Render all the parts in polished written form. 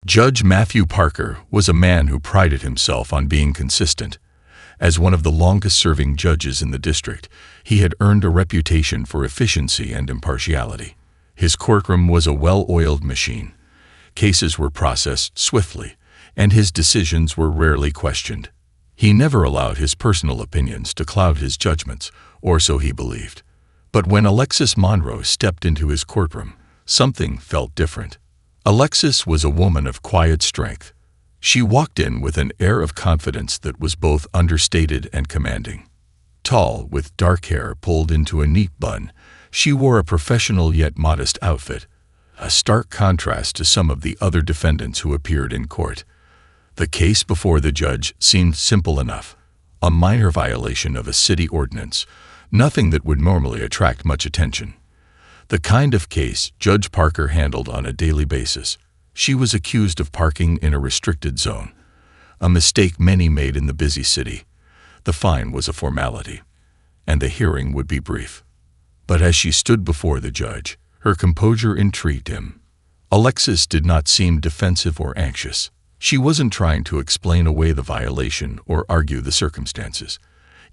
Judge Matthew Parker was a man who prided himself on being consistent. As one of the longest-serving judges in the district, he had earned a reputation for efficiency and impartiality. His courtroom was a well-oiled machine. Cases were processed swiftly, and his decisions were rarely questioned. He never allowed his personal opinions to cloud his judgments, or so he believed. But when Alexis Monroe stepped into his courtroom, something felt different. Alexis was a woman of quiet strength. She walked in with an air of confidence that was both understated and commanding. Tall, with dark hair pulled into a neat bun, she wore a professional yet modest outfit, a stark contrast to some of the other defendants who appeared in court. The case before the judge seemed simple enough, a minor violation of a city ordinance, nothing that would normally attract much attention. The kind of case Judge Parker handled on a daily basis. She was accused of parking in a restricted zone, a mistake many made in the busy city. The fine was a formality, and the hearing would be brief. But as she stood before the judge, her composure intrigued him. Alexis did not seem defensive or anxious. She wasn't trying to explain away the violation or argue the circumstances.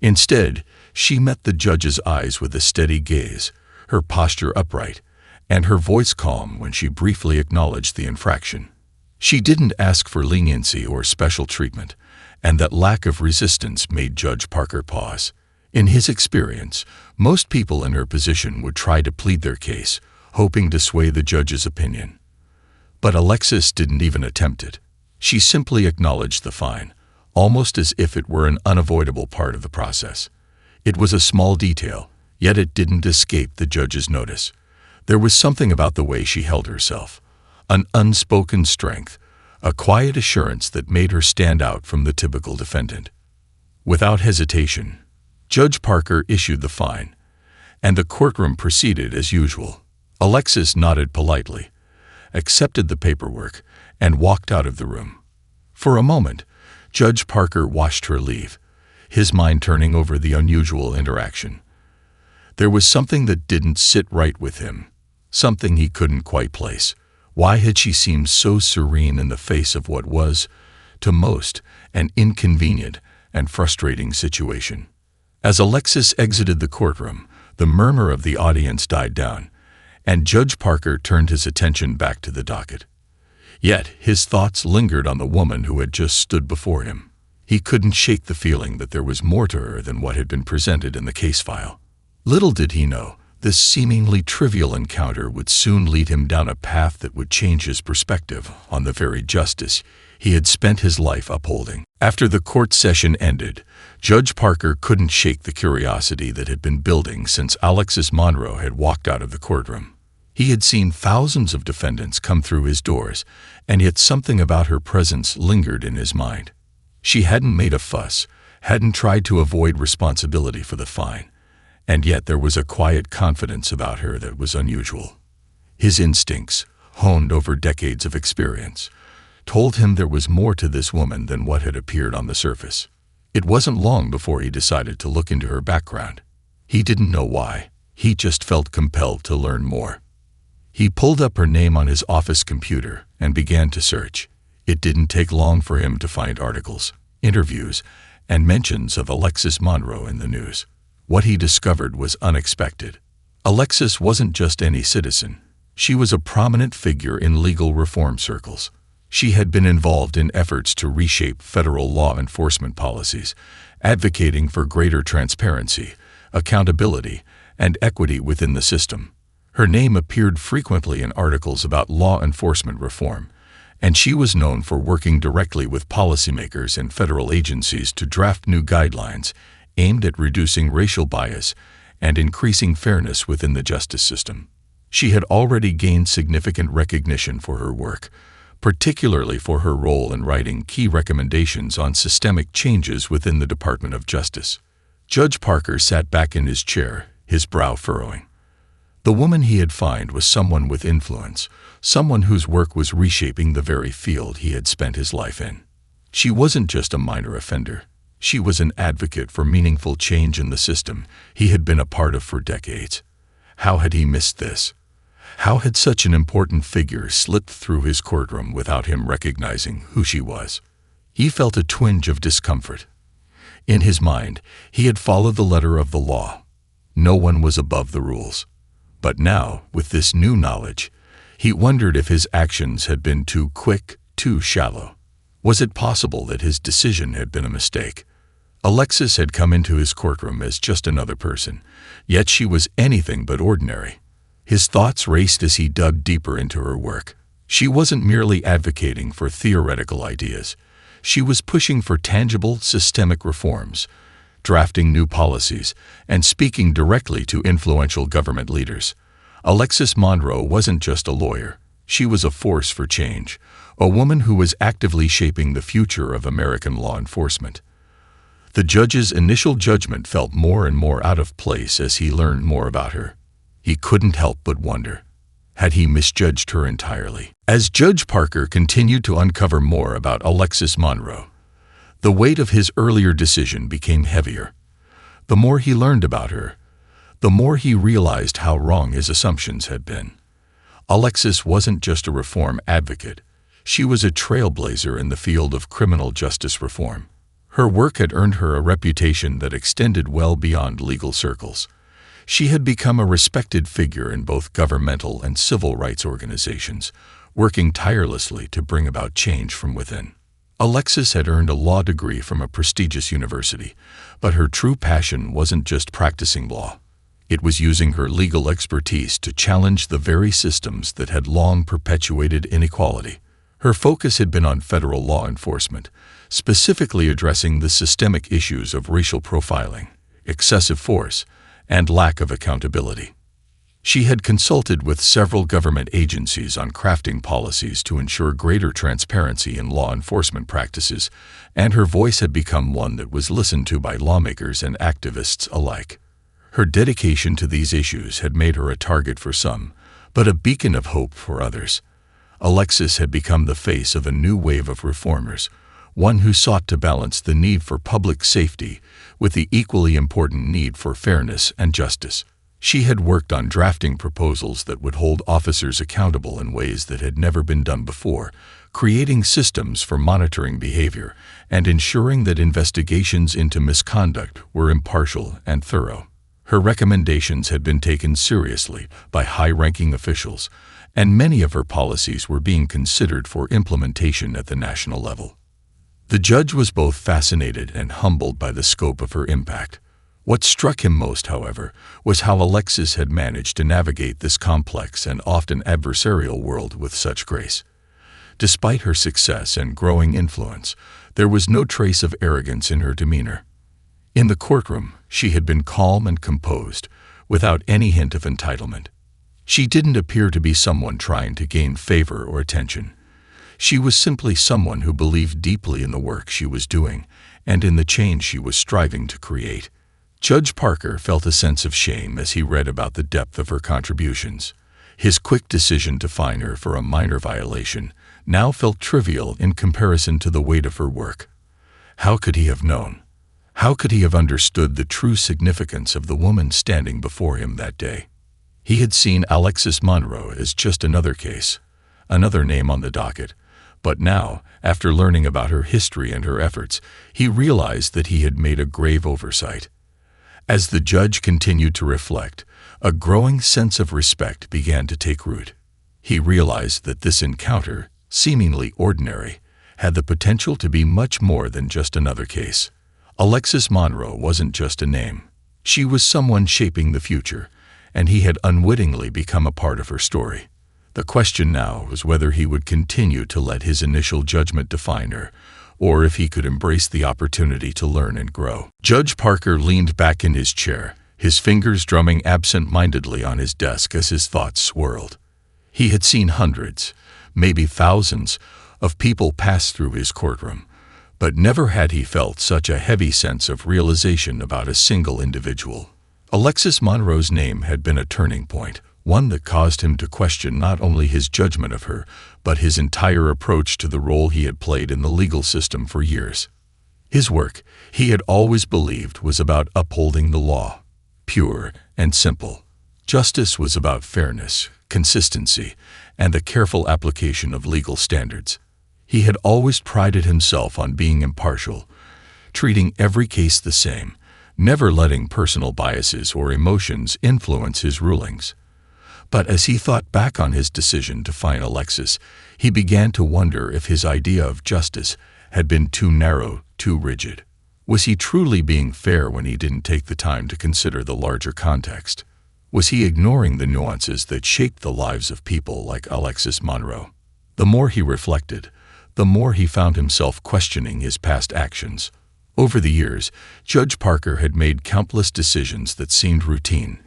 Instead, she met the judge's eyes with a steady gaze, her posture upright, and her voice calm when she briefly acknowledged the infraction. She didn't ask for leniency or special treatment, and that lack of resistance made Judge Parker pause. In his experience, most people in her position would try to plead their case, hoping to sway the judge's opinion. But Alexis didn't even attempt it. She simply acknowledged the fine, almost as if it were an unavoidable part of the process. It was a small detail, yet it didn't escape the judge's notice. There was something about the way she held herself, an unspoken strength, a quiet assurance that made her stand out from the typical defendant. Without hesitation, Judge Parker issued the fine, and the courtroom proceeded as usual. Alexis nodded politely, accepted the paperwork, and walked out of the room. For a moment, Judge Parker watched her leave, his mind turning over the unusual interaction. There was something that didn't sit right with him, something he couldn't quite place. Why had she seemed so serene in the face of what was, to most, an inconvenient and frustrating situation? As Alexis exited the courtroom, the murmur of the audience died down, and Judge Parker turned his attention back to the docket. Yet his thoughts lingered on the woman who had just stood before him. He couldn't shake the feeling that there was more to her than what had been presented in the case file. Little did he know, this seemingly trivial encounter would soon lead him down a path that would change his perspective on the very justice he had spent his life upholding. After the court session ended, Judge Parker couldn't shake the curiosity that had been building since Alexis Monroe had walked out of the courtroom. He had seen thousands of defendants come through his doors, and yet something about her presence lingered in his mind. She hadn't made a fuss, hadn't tried to avoid responsibility for the fine, and yet there was a quiet confidence about her that was unusual. His instincts, honed over decades of experience, told him there was more to this woman than what had appeared on the surface. It wasn't long before he decided to look into her background. He didn't know why. He just felt compelled to learn more. He pulled up her name on his office computer and began to search. It didn't take long for him to find articles, interviews, and mentions of Alexis Monroe in the news. What he discovered was unexpected. Alexis wasn't just any citizen. She was a prominent figure in legal reform circles. She had been involved in efforts to reshape federal law enforcement policies, advocating for greater transparency, accountability, and equity within the system. Her name appeared frequently in articles about law enforcement reform, and she was known for working directly with policymakers and federal agencies to draft new guidelines aimed at reducing racial bias and increasing fairness within the justice system. She had already gained significant recognition for her work, particularly for her role in writing key recommendations on systemic changes within the Department of Justice. Judge Parker sat back in his chair, his brow furrowing. The woman he had found was someone with influence, someone whose work was reshaping the very field he had spent his life in. She wasn't just a minor offender. She was an advocate for meaningful change in the system he had been a part of for decades. How had he missed this? How had such an important figure slipped through his courtroom without him recognizing who she was? He felt a twinge of discomfort. In his mind, he had followed the letter of the law. No one was above the rules. But now, with this new knowledge, he wondered if his actions had been too quick, too shallow. Was it possible that his decision had been a mistake? Alexis had come into his courtroom as just another person, yet she was anything but ordinary. His thoughts raced as he dug deeper into her work. She wasn't merely advocating for theoretical ideas. She was pushing for tangible, systemic reforms, drafting new policies, and speaking directly to influential government leaders. Alexis Monroe wasn't just a lawyer. She was a force for change, a woman who was actively shaping the future of American law enforcement. The judge's initial judgment felt more and more out of place as he learned more about her. He couldn't help but wonder, had he misjudged her entirely? As Judge Parker continued to uncover more about Alexis Monroe, the weight of his earlier decision became heavier. The more he learned about her, the more he realized how wrong his assumptions had been. Alexis wasn't just a reform advocate. She was a trailblazer in the field of criminal justice reform. Her work had earned her a reputation that extended well beyond legal circles. She had become a respected figure in both governmental and civil rights organizations, working tirelessly to bring about change from within. Alexis had earned a law degree from a prestigious university, but her true passion wasn't just practicing law. It was using her legal expertise to challenge the very systems that had long perpetuated inequality. Her focus had been on federal law enforcement, specifically addressing the systemic issues of racial profiling, excessive force, and lack of accountability. She had consulted with several government agencies on crafting policies to ensure greater transparency in law enforcement practices, and her voice had become one that was listened to by lawmakers and activists alike. Her dedication to these issues had made her a target for some, but a beacon of hope for others. Alexis had become the face of a new wave of reformers, one who sought to balance the need for public safety with the equally important need for fairness and justice. She had worked on drafting proposals that would hold officers accountable in ways that had never been done before, creating systems for monitoring behavior and ensuring that investigations into misconduct were impartial and thorough. Her recommendations had been taken seriously by high-ranking officials, and many of her policies were being considered for implementation at the national level. The judge was both fascinated and humbled by the scope of her impact. What struck him most, however, was how Alexis had managed to navigate this complex and often adversarial world with such grace. Despite her success and growing influence, there was no trace of arrogance in her demeanor. In the courtroom, she had been calm and composed, without any hint of entitlement. She didn't appear to be someone trying to gain favor or attention. She was simply someone who believed deeply in the work she was doing and in the change she was striving to create. Judge Parker felt a sense of shame as he read about the depth of her contributions. His quick decision to fine her for a minor violation now felt trivial in comparison to the weight of her work. How could he have known? How could he have understood the true significance of the woman standing before him that day? He had seen Alexis Monroe as just another case, another name on the docket, but now, after learning about her history and her efforts, he realized that he had made a grave oversight. As the judge continued to reflect, a growing sense of respect began to take root. He realized that this encounter, seemingly ordinary, had the potential to be much more than just another case. Alexis Monroe wasn't just a name. She was someone shaping the future, and he had unwittingly become a part of her story. The question now was whether he would continue to let his initial judgment define her, or if he could embrace the opportunity to learn and grow. Judge Parker leaned back in his chair, his fingers drumming absent-mindedly on his desk as his thoughts swirled. He had seen hundreds, maybe thousands, of people pass through his courtroom, but never had he felt such a heavy sense of realization about a single individual. Alexis Monroe's name had been a turning point, one that caused him to question not only his judgment of her, but his entire approach to the role he had played in the legal system for years. His work, he had always believed, was about upholding the law, pure and simple, Justice was about fairness, consistency, and the careful application of legal standards. He had always prided himself on being impartial, treating every case the same, never letting personal biases or emotions influence his rulings. But as he thought back on his decision to fine Alexis, he began to wonder if his idea of justice had been too narrow, too rigid. Was he truly being fair when he didn't take the time to consider the larger context? Was he ignoring the nuances that shaped the lives of people like Alexis Monroe? The more he reflected, the more he found himself questioning his past actions. Over the years, Judge Parker had made countless decisions that seemed routine,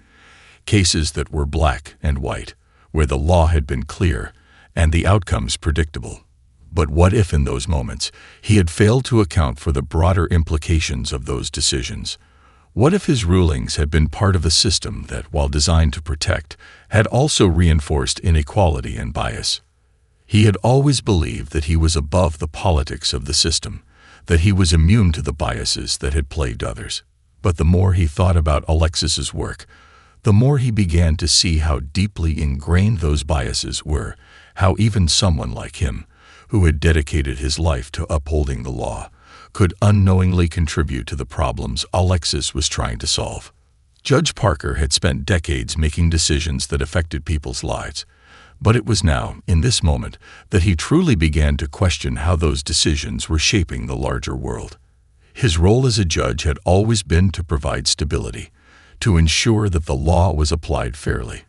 cases that were black and white, where the law had been clear and the outcomes predictable. But what if in those moments he had failed to account for the broader implications of those decisions? What if his rulings had been part of a system that, while designed to protect, had also reinforced inequality and bias? He had always believed that he was above the politics of the system, that he was immune to the biases that had plagued others. But the more he thought about Alexis's work, the more he began to see how deeply ingrained those biases were, how even someone like him, who had dedicated his life to upholding the law, could unknowingly contribute to the problems Alexis was trying to solve. Judge Parker had spent decades making decisions that affected people's lives, but it was now, in this moment, that he truly began to question how those decisions were shaping the larger world. His role as a judge had always been to provide stability, to ensure that the law was applied fairly.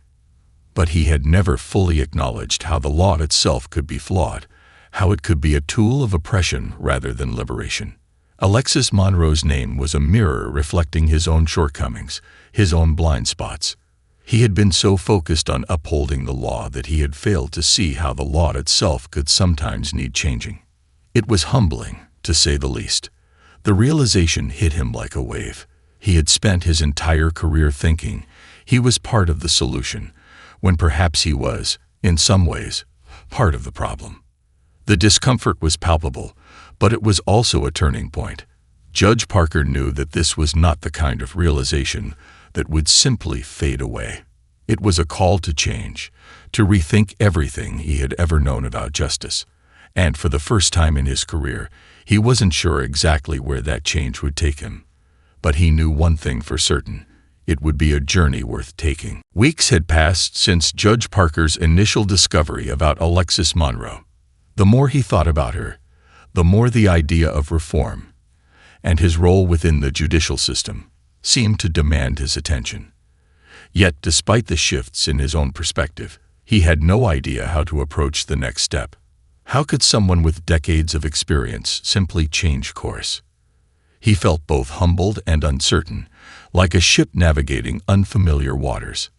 But he had never fully acknowledged how the law itself could be flawed, how it could be a tool of oppression rather than liberation. Alexis Monroe's name was a mirror reflecting his own shortcomings, his own blind spots. He had been so focused on upholding the law that he had failed to see how the law itself could sometimes need changing. It was humbling, to say the least. The realization hit him like a wave. He had spent his entire career thinking he was part of the solution, when perhaps he was, in some ways, part of the problem. The discomfort was palpable, but it was also a turning point. Judge Parker knew that this was not the kind of realization that would simply fade away. It was a call to change, to rethink everything he had ever known about justice. And for the first time in his career, he wasn't sure exactly where that change would take him. But he knew one thing for certain: it would be a journey worth taking. Weeks had passed since Judge Parker's initial discovery about Alexis Monroe. The more he thought about her, the more the idea of reform and his role within the judicial system seemed to demand his attention. Yet, despite the shifts in his own perspective, he had no idea how to approach the next step. How could someone with decades of experience simply change course? He felt both humbled and uncertain, like a ship navigating unfamiliar waters.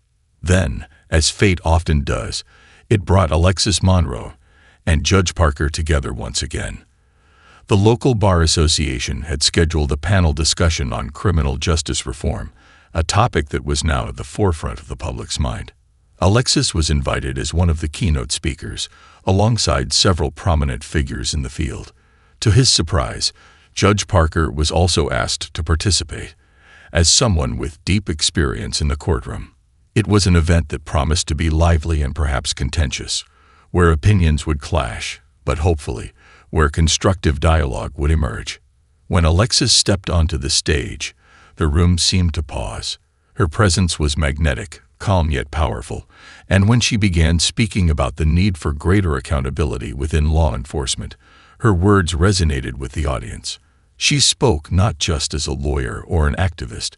Then, as fate often does, it brought Alexis Monroe and Judge Parker together once again. The local bar association had scheduled a panel discussion on criminal justice reform, a topic that was now at the forefront of the public's mind. Alexis was invited as one of the keynote speakers, alongside several prominent figures in the field. To his surprise, Judge Parker was also asked to participate, as someone with deep experience in the courtroom. It was an event that promised to be lively and perhaps contentious, where opinions would clash, but hopefully, where constructive dialogue would emerge. When Alexis stepped onto the stage, the room seemed to pause. Her presence was magnetic, calm yet powerful, and when she began speaking about the need for greater accountability within law enforcement, her words resonated with the audience. She spoke not just as a lawyer or an activist,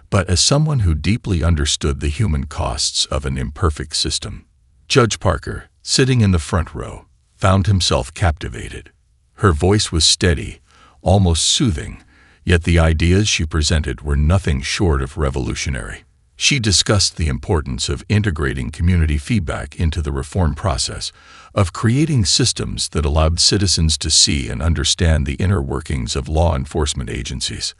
but as someone who deeply understood the human costs of an imperfect system. Judge Parker, sitting in the front row, found himself captivated. Her voice was steady, almost soothing, yet the ideas she presented were nothing short of revolutionary. She discussed the importance of integrating community feedback into the reform process, of creating systems that allowed citizens to see and understand the inner workings of law enforcement agencies.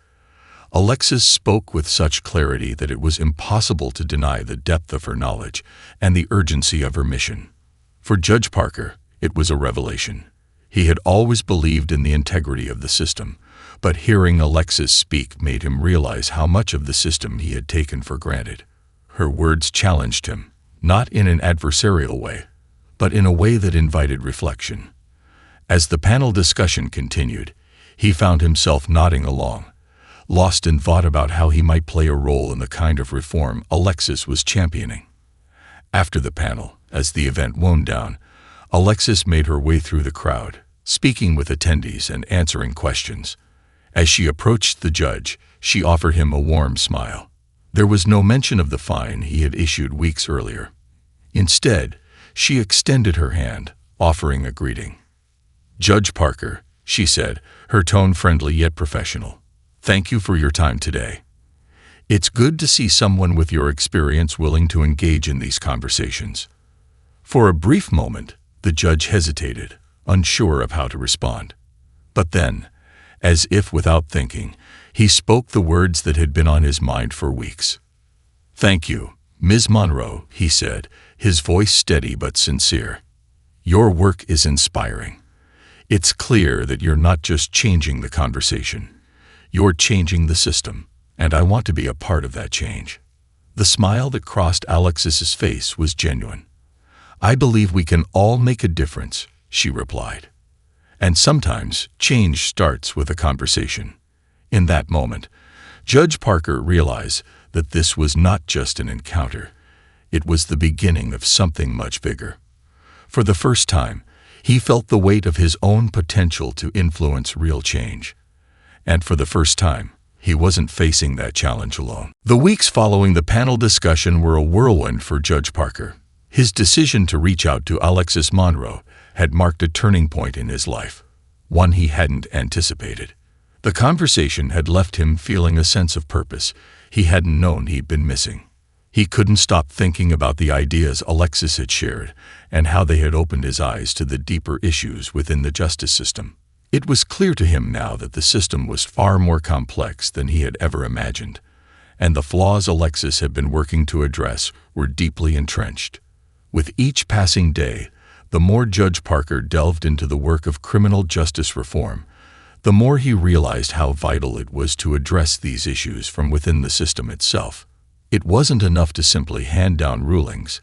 Alexis spoke with such clarity that it was impossible to deny the depth of her knowledge and the urgency of her mission. For Judge Parker, it was a revelation. He had always believed in the integrity of the system, but hearing Alexis speak made him realize how much of the system he had taken for granted. Her words challenged him, not in an adversarial way, but in a way that invited reflection. As the panel discussion continued, he found himself nodding along, lost in thought about how he might play a role in the kind of reform Alexis was championing. After the panel, as the event wound down, Alexis made her way through the crowd, speaking with attendees and answering questions. As she approached the judge, she offered him a warm smile. There was no mention of the fine he had issued weeks earlier. Instead, she extended her hand, offering a greeting. "Judge Parker," she said, her tone friendly yet professional. "Thank you for your time today. It's good to see someone with your experience willing to engage in these conversations." For a brief moment, the judge hesitated, unsure of how to respond. But then, as if without thinking, he spoke the words that had been on his mind for weeks. "Thank you, Ms. Monroe," he said, his voice steady but sincere. "Your work is inspiring. It's clear that you're not just changing the conversation. You're changing the system, and I want to be a part of that change." The smile that crossed Alexis's face was genuine. "I believe we can all make a difference," she replied. "And sometimes change starts with a conversation." In that moment, Judge Parker realized that this was not just an encounter. It was the beginning of something much bigger. For the first time, he felt the weight of his own potential to influence real change. And for the first time, he wasn't facing that challenge alone. The weeks following the panel discussion were a whirlwind for Judge Parker. His decision to reach out to Alexis Monroe had marked a turning point in his life, one he hadn't anticipated. The conversation had left him feeling a sense of purpose he hadn't known he'd been missing. He couldn't stop thinking about the ideas Alexis had shared and how they had opened his eyes to the deeper issues within the justice system. It was clear to him now that the system was far more complex than he had ever imagined, and the flaws Alexis had been working to address were deeply entrenched. With each passing day, the more Judge Parker delved into the work of criminal justice reform, the more he realized how vital it was to address these issues from within the system itself. It wasn't enough to simply hand down rulings.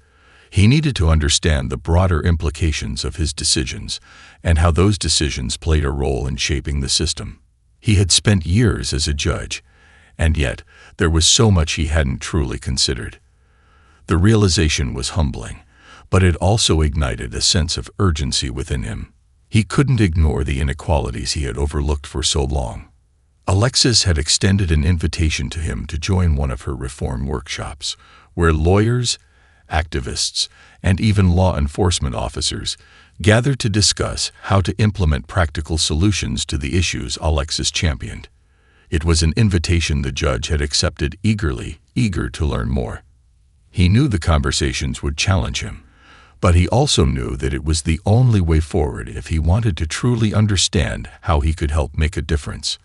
He needed to understand the broader implications of his decisions and how those decisions played a role in shaping the system. He had spent years as a judge, and yet there was so much he hadn't truly considered. The realization was humbling, but it also ignited a sense of urgency within him. He couldn't ignore the inequalities he had overlooked for so long. Alexis had extended an invitation to him to join one of her reform workshops, where lawyers, activists, and even law enforcement officers gathered to discuss how to implement practical solutions to the issues Alexis championed. It was an invitation the judge had accepted eagerly, eager to learn more. He knew the conversations would challenge him, but he also knew that it was the only way forward if he wanted to truly understand how he could help make a difference.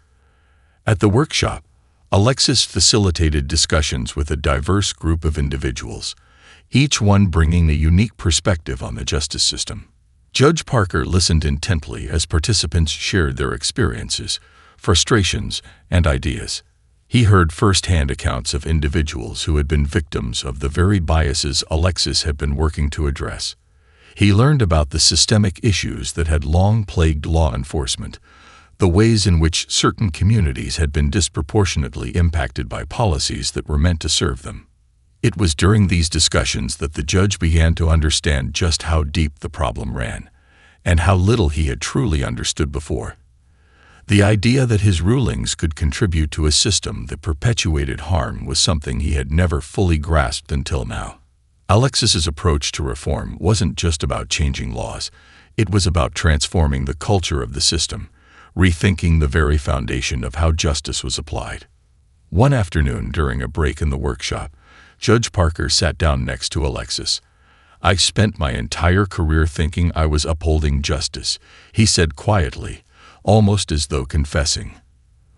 At the workshop, Alexis facilitated discussions with a diverse group of individuals, each one bringing a unique perspective on the justice system. Judge Parker listened intently as participants shared their experiences, frustrations, and ideas. He heard firsthand accounts of individuals who had been victims of the very biases Alexis had been working to address. He learned about the systemic issues that had long plagued law enforcement, the ways in which certain communities had been disproportionately impacted by policies that were meant to serve them. It was during these discussions that the judge began to understand just how deep the problem ran, and how little he had truly understood before. The idea that his rulings could contribute to a system that perpetuated harm was something he had never fully grasped until now. Alexis's approach to reform wasn't just about changing laws, it was about transforming the culture of the system, rethinking the very foundation of how justice was applied. One afternoon during a break in the workshop, Judge Parker sat down next to Alexis. "I spent my entire career thinking I was upholding justice," he said quietly, almost as though confessing.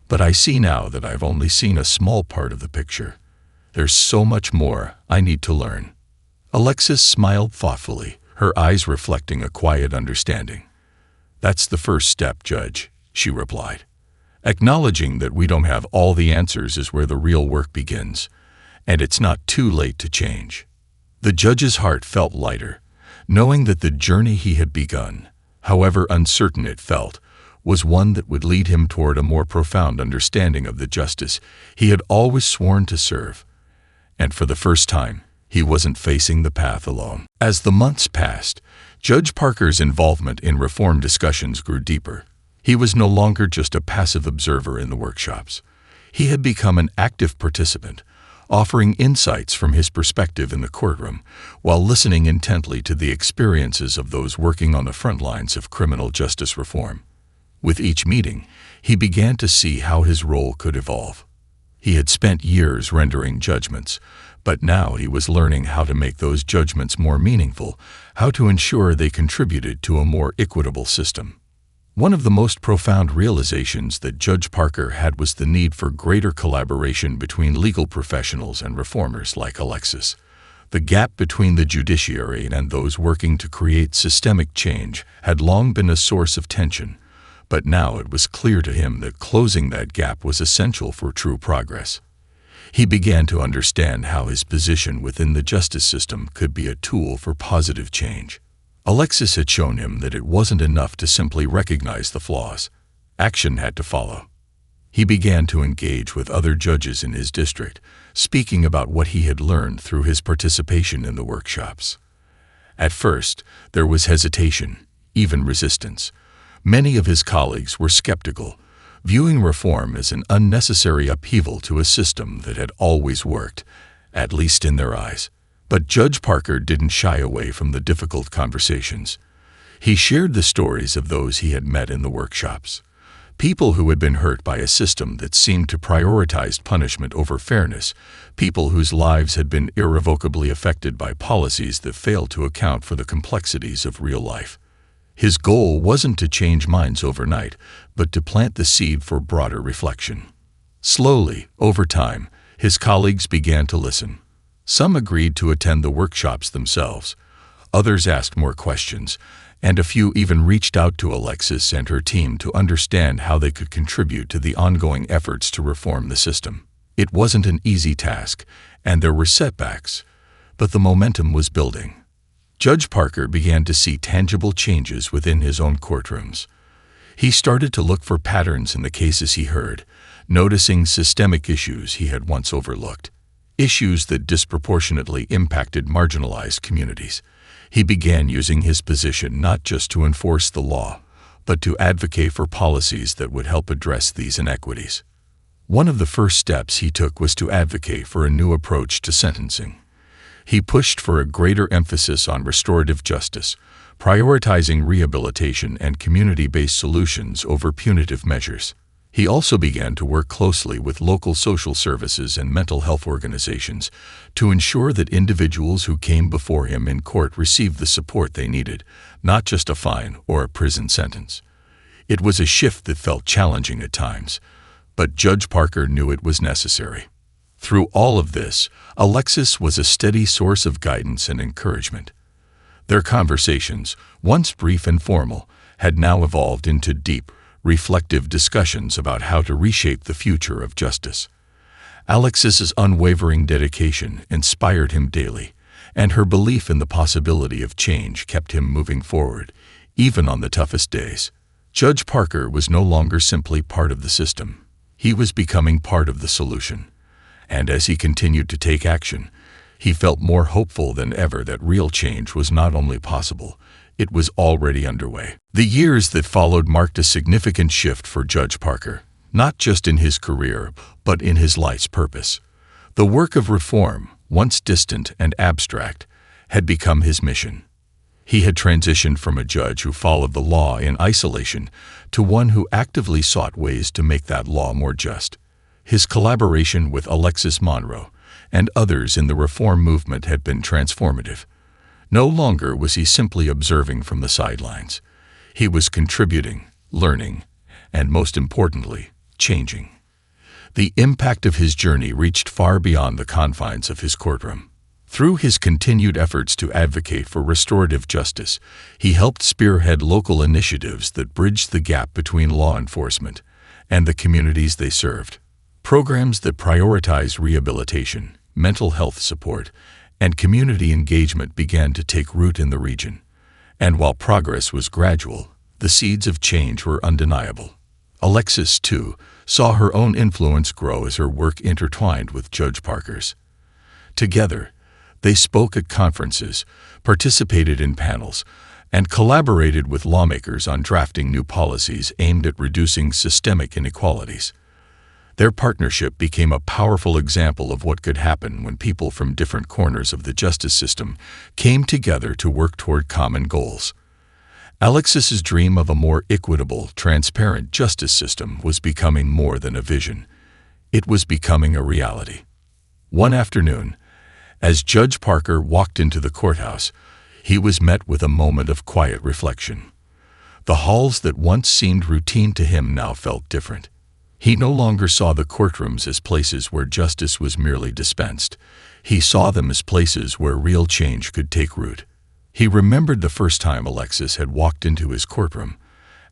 "But I see now that I've only seen a small part of the picture. There's so much more I need to learn." Alexis smiled thoughtfully, her eyes reflecting a quiet understanding. "That's the first step, Judge," she replied. "Acknowledging that we don't have all the answers is where the real work begins. and it's not too late to change. The judge's heart felt lighter, knowing that the journey he had begun, however uncertain it felt, was one that would lead him toward a more profound understanding of the justice he had always sworn to serve. And for the first time, he wasn't facing the path alone. As the months passed, Judge Parker's involvement in reform discussions grew deeper. He was no longer just a passive observer in the workshops. He had become an active participant, offering insights from his perspective in the courtroom, while listening intently to the experiences of those working on the front lines of criminal justice reform. With each meeting, he began to see how his role could evolve. He had spent years rendering judgments, but now he was learning how to make those judgments more meaningful, how to ensure they contributed to a more equitable system. One of the most profound realizations that Judge Parker had was the need for greater collaboration between legal professionals and reformers like Alexis. The gap between the judiciary and those working to create systemic change had long been a source of tension, but now it was clear to him that closing that gap was essential for true progress. He began to understand how his position within the justice system could be a tool for positive change. Alexis had shown him that it wasn't enough to simply recognize the flaws. Action had to follow. He began to engage with other judges in his district, speaking about what he had learned through his participation in the workshops. At first, there was hesitation, even resistance. Many of his colleagues were skeptical, viewing reform as an unnecessary upheaval to a system that had always worked, at least in their eyes. But Judge Parker didn't shy away from the difficult conversations. He shared the stories of those he had met in the workshops, people who had been hurt by a system that seemed to prioritize punishment over fairness, people whose lives had been irrevocably affected by policies that failed to account for the complexities of real life. His goal wasn't to change minds overnight, but to plant the seed for broader reflection. Slowly, over time, his colleagues began to listen. Some agreed to attend the workshops themselves. Others asked more questions, and a few even reached out to Alexis and her team to understand how they could contribute to the ongoing efforts to reform the system. It wasn't an easy task, and there were setbacks, but the momentum was building. Judge Parker began to see tangible changes within his own courtrooms. He started to look for patterns in the cases he heard, noticing systemic issues he had once overlooked, issues that disproportionately impacted marginalized communities. He began using his position not just to enforce the law, but to advocate for policies that would help address these inequities. One of the first steps he took was to advocate for a new approach to sentencing. He pushed for a greater emphasis on restorative justice, prioritizing rehabilitation and community-based solutions over punitive measures. He also began to work closely with local social services and mental health organizations to ensure that individuals who came before him in court received the support they needed, not just a fine or a prison sentence. It was a shift that felt challenging at times, but Judge Parker knew it was necessary. Through all of this, Alexis was a steady source of guidance and encouragement. Their conversations, once brief and formal, had now evolved into deep, reflective discussions about how to reshape the future of justice. Alexis's unwavering dedication inspired him daily, and her belief in the possibility of change kept him moving forward, even on the toughest days. Judge Parker was no longer simply part of the system. He was becoming part of the solution. And as he continued to take action, he felt more hopeful than ever that real change was not only possible, it was already underway. The years that followed marked a significant shift for Judge Parker, not just in his career, but in his life's purpose. The work of reform, once distant and abstract, had become his mission. He had transitioned from a judge who followed the law in isolation to one who actively sought ways to make that law more just. His collaboration with Alexis Monroe and others in the reform movement had been transformative. No longer was he simply observing from the sidelines. He was contributing, learning, and most importantly, changing. The impact of his journey reached far beyond the confines of his courtroom. Through his continued efforts to advocate for restorative justice, he helped spearhead local initiatives that bridged the gap between law enforcement and the communities they served. Programs that prioritize rehabilitation, mental health support, and community engagement began to take root in the region. And while progress was gradual, the seeds of change were undeniable. Alexis, too, saw her own influence grow as her work intertwined with Judge Parker's. Together, they spoke at conferences, participated in panels, and collaborated with lawmakers on drafting new policies aimed at reducing systemic inequalities. Their partnership became a powerful example of what could happen when people from different corners of the justice system came together to work toward common goals. Alexis's dream of a more equitable, transparent justice system was becoming more than a vision. It was becoming a reality. One afternoon, as Judge Parker walked into the courthouse, he was met with a moment of quiet reflection. The halls that once seemed routine to him now felt different. He no longer saw the courtrooms as places where justice was merely dispensed. He saw them as places where real change could take root. He remembered the first time Alexis had walked into his courtroom,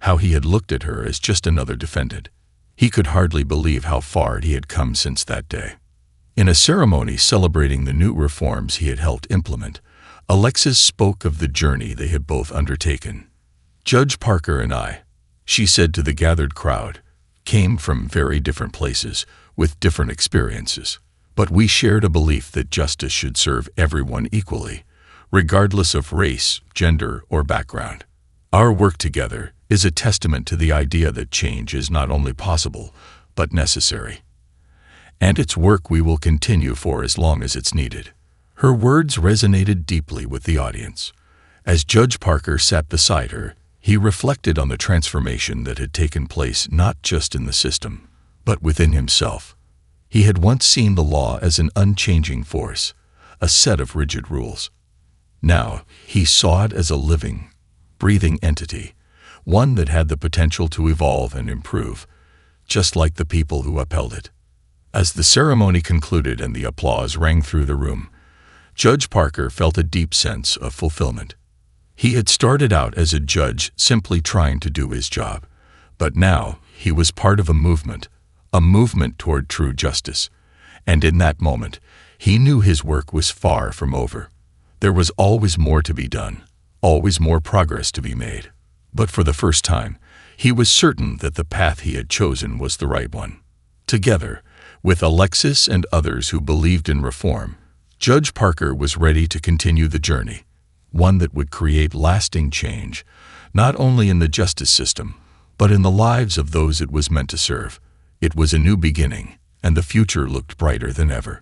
how he had looked at her as just another defendant. He could hardly believe how far he had come since that day. In a ceremony celebrating the new reforms he had helped implement, Alexis spoke of the journey they had both undertaken. "Judge Parker and I," she said to the gathered crowd, "came from very different places, with different experiences. But we shared a belief that justice should serve everyone equally, regardless of race, gender, or background. Our work together is a testament to the idea that change is not only possible, but necessary. And it's work we will continue for as long as it's needed." Her words resonated deeply with the audience. As Judge Parker sat beside her, he reflected on the transformation that had taken place not just in the system, but within himself. He had once seen the law as an unchanging force, a set of rigid rules. Now, he saw it as a living, breathing entity, one that had the potential to evolve and improve, just like the people who upheld it. As the ceremony concluded and the applause rang through the room, Judge Parker felt a deep sense of fulfillment. He had started out as a judge simply trying to do his job, but now he was part of a movement toward true justice. And in that moment, he knew his work was far from over. There was always more to be done, always more progress to be made. But for the first time, he was certain that the path he had chosen was the right one. Together, with Alexis and others who believed in reform, Judge Parker was ready to continue the journey, one that would create lasting change, not only in the justice system, but in the lives of those it was meant to serve. It was a new beginning, and the future looked brighter than ever.